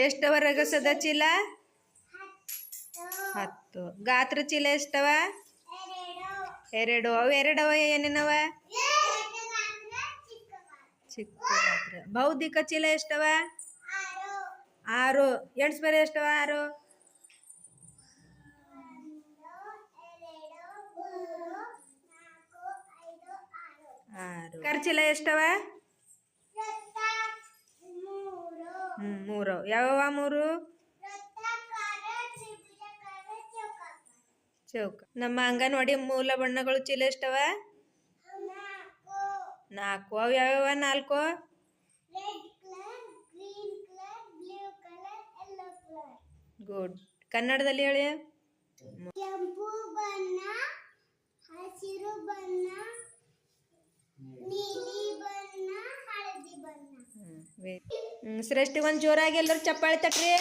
ಎಷ್ಟವ ರಗಸದ ಚೀಲ? 10. ಗಾತ್ರ ಚೀಲ ಎಷ್ಟವ? 2. ಅವು ಎರಡವ ಏನೇನವ? ಚಿಕ್ಕ ಗಾತ್ರ. ಬೌದ್ಧಿಕ ಚೀಲ ಎಷ್ಟವ? 6. ಎಣ್ಸ್ಬರಿ ಎಷ್ಟವ? 6. 6. ಖರ್ಚಿಲ್ಲ ಎಷ್ಟವ? 3. ಯಾವವ 3? ಚೌಕ. ನಮ್ಮ ಅಂಗನವಾಡಿ ಮೂಲ ಬಣ್ಣಗಳು ಚೀಲ ಎಷ್ಟವ? 4. ಅವು ಯಾವ್ಯಾವ 4? ಗುಡ್. ಕನ್ನಡದಲ್ಲಿ ಹೇಳಿ. ಕೆಂಪು ಬಣ್ಣ, ಹಸಿರು ಬಣ್ಣ, ನೀಲಿ ಬಣ್ಣ, ಹಳದಿ ಬಣ್ಣ. ಶ್ರೇಷ್ಠ ಒಂದು ಜೋರಾಗಿ ಎಲ್ಲರೂ ಚಪ್ಪಾಳೆ ತಟ್ರಿ.